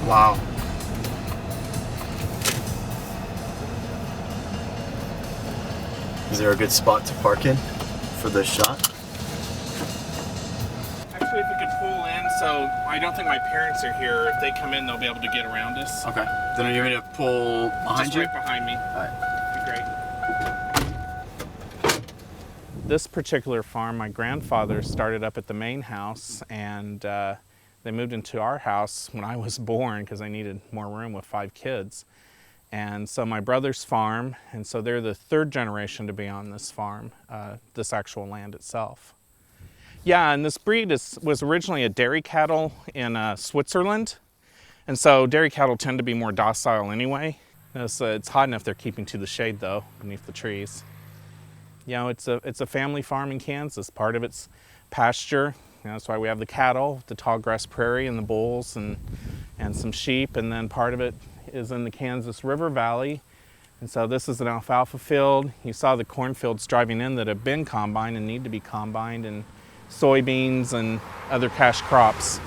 Wow. Is there a good spot to park in for this shot? Actually, if we could pull in, so I don't think my parents are here. If they come in, they'll be able to get around us. Okay. Then are you going to pull behind Just you? right behind me. All right. Be great. This particular farm, my grandfather started up at the main house, and they moved into our house when I was born because they needed more room with 5 kids. And so my brother's farm, and so they're the 3rd generation to be on this farm, this actual land itself. Yeah, and this breed was originally a dairy cattle in Switzerland. And so dairy cattle tend to be more docile anyway. It's hot enough they're keeping to the shade though, beneath the trees. You know, it's a family farm in Kansas. Part of it's pasture. You know, that's why we have the cattle, the tall grass prairie and the bulls and some sheep. And then part of it is in the Kansas River Valley. And so this is an alfalfa field. You saw the cornfields driving in that have been combined and need to be combined, and soybeans and other cash crops.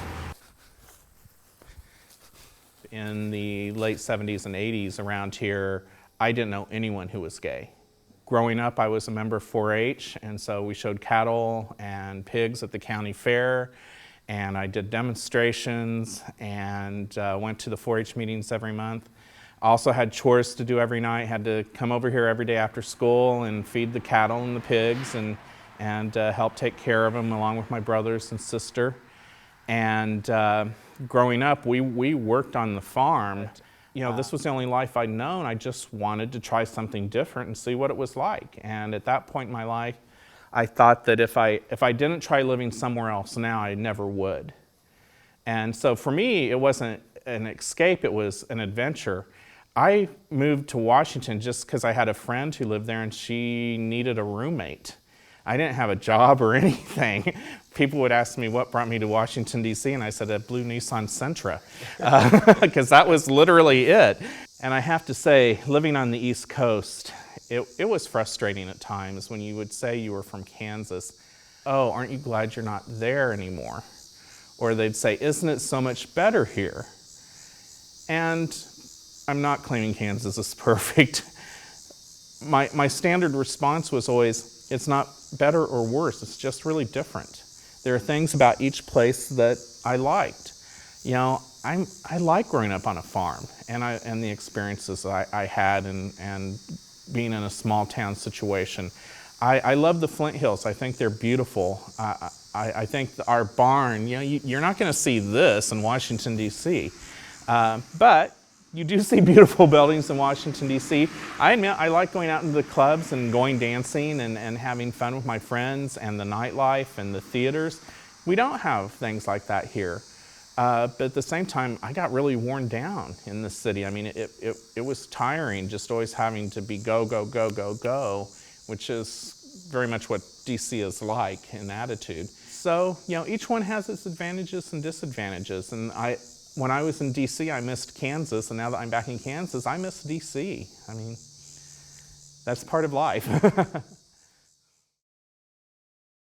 In the late 70s and 80s around here, I didn't know anyone who was gay. Growing up, I was a member of 4-H, and so we showed cattle and pigs at the county fair, and I did demonstrations and went to the 4-H meetings every month. I also had chores to do every night, had to come over here every day after school and feed the cattle and the pigs and help take care of them along with my brothers and sister. And growing up, we worked on the farm. You know, this was the only life I'd known. I just wanted to try something different and see what it was like. And at that point in my life, I thought that if I didn't try living somewhere else now, I never would. And so for me, it wasn't an escape, it was an adventure. I moved to Washington just because I had a friend who lived there and she needed a roommate. I didn't have a job or anything. People would ask me what brought me to Washington, D.C., and I said a blue Nissan Sentra, because that was literally it. And I have to say, living on the East Coast, it was frustrating at times when you would say you were from Kansas. Oh, aren't you glad you're not there anymore? Or they'd say, isn't it so much better here? And I'm not claiming Kansas is perfect. My standard response was always, it's not better or worse, it's just really different. There are things about each place that I liked. You know, I like growing up on a farm and the experiences I had and being in a small town situation. I love the Flint Hills. I think they're beautiful. I think our barn, you know, you're not going to see this in Washington, D.C., but you do see beautiful buildings in Washington, D.C. I admit I like going out into the clubs and going dancing and having fun with my friends and the nightlife and the theaters. We don't have things like that here. But at the same time, I got really worn down in the city. I mean, it was tiring just always having to be go, go, go, go, go, which is very much what D.C. is like in attitude. So, you know, each one has its advantages and disadvantages. And when I was in D.C., I missed Kansas, and now that I'm back in Kansas, I miss D.C. I mean, that's part of life.